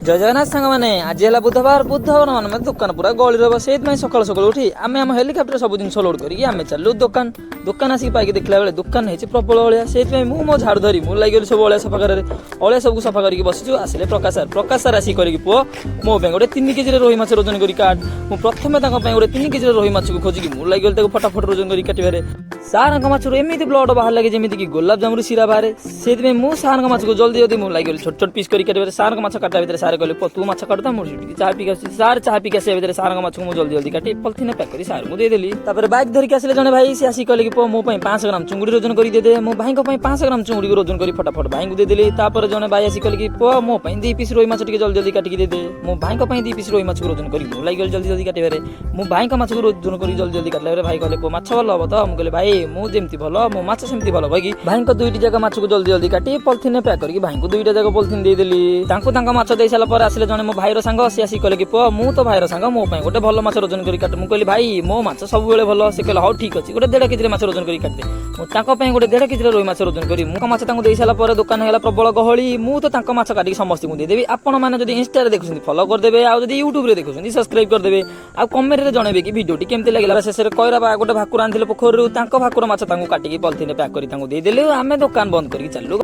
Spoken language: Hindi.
जय जगन्नाथ सांग मैंने आज है बुधवार बुधवार मान दुकान पूरा गली रहा से सकाल सकाल उठी आम आम हेलिकप्टर सब जिन लोड करके चलू दुकान दुकान आसिक पाइक देखला बेले दुकान है प्रबल अलिया से मो झाड़ू धरी मुझे लगे सब अलिया सफा कर अलिया सब सफा करके बसी आसिले प्रकाश सर आसिक पुओ मो गोटे 3 केजी रोही माछ ओजन कर काट मुझे प्रथम गोटे 3 केजी रोही माछ को खोजिकी मुझे लगे फटाफट ओजन कर काटे सार माछर एमती ब्लड बाहर लगे जमीन कि गोलाप जामुन सीरा बाहर से मुझे सार माछ को जल्दी जल्दी मुझे लगे छोट छोट पीस कर काटे सार माछ काटा भितर सारे कहले तू माछ काटता मुझे चाह पी सार चाह पी भितर सार माछ को जल्दी जल्दी काटी पॉलिथिन पैक कर सार मुझे देदेली बाइक धरिक आसिले जने भाई से आसिक कहले कि मो 500 ग्राम चुंगुड़ी ओजन कर दे मो भाई 500 ग्राम चुंगुड़ी ओजन कर फटाफट भाई को देदेली जने भाई आसिक कहले कि मो 2 पीस रोही माछ जल्दी जल्दी काटिक दे मो भाई 2 पीस रोही माछ ओजन कर लगे जल्दी जल्दी काटे मो भाई माछ को ओजन कर जल्दी जल्दी काटला भाई कहले माछ भल हम तो मुझे भाई मुझे भल मो माछ सेमती भल कही भाई 2टी जगह माछ को जल्दी जल्दी काटी पॉलिथिन पैक करके भाई को 2टा जगह पॉलिथिन देदेली माछ दे सारा पर आसिले जने मो भाईर सांग सी आसिक कहले कि मु तो भाईर सांग मो गोटे भल माछ ओजन कर काट मुझे भाई मो माछ सब बेले भल से कहला हाँ ठीक अच्छे गोटे 1.5 केजी माछ ओजन कर काटे मुझे गोटे 1.5 केजी रोही माछ ओजन करी मो माछ दे सारा पर दुकान है प्रबल गहली मुझे माछ काटिक समस्त को देदेवी आपण मैंने जब इंस्टा देखुं फॉलो करदे आदि यूट्यूब रे देखुं सब्सक्राइब करदे आ कमेंट रे जनइबे कि वीडियो केमती लगे शेष में कहरा गोटे भाकुर आनी पोखर भाकुर माछ काटिक पॉलिथिन पैक कर देदेलु आम दुकान बंद करके चलू।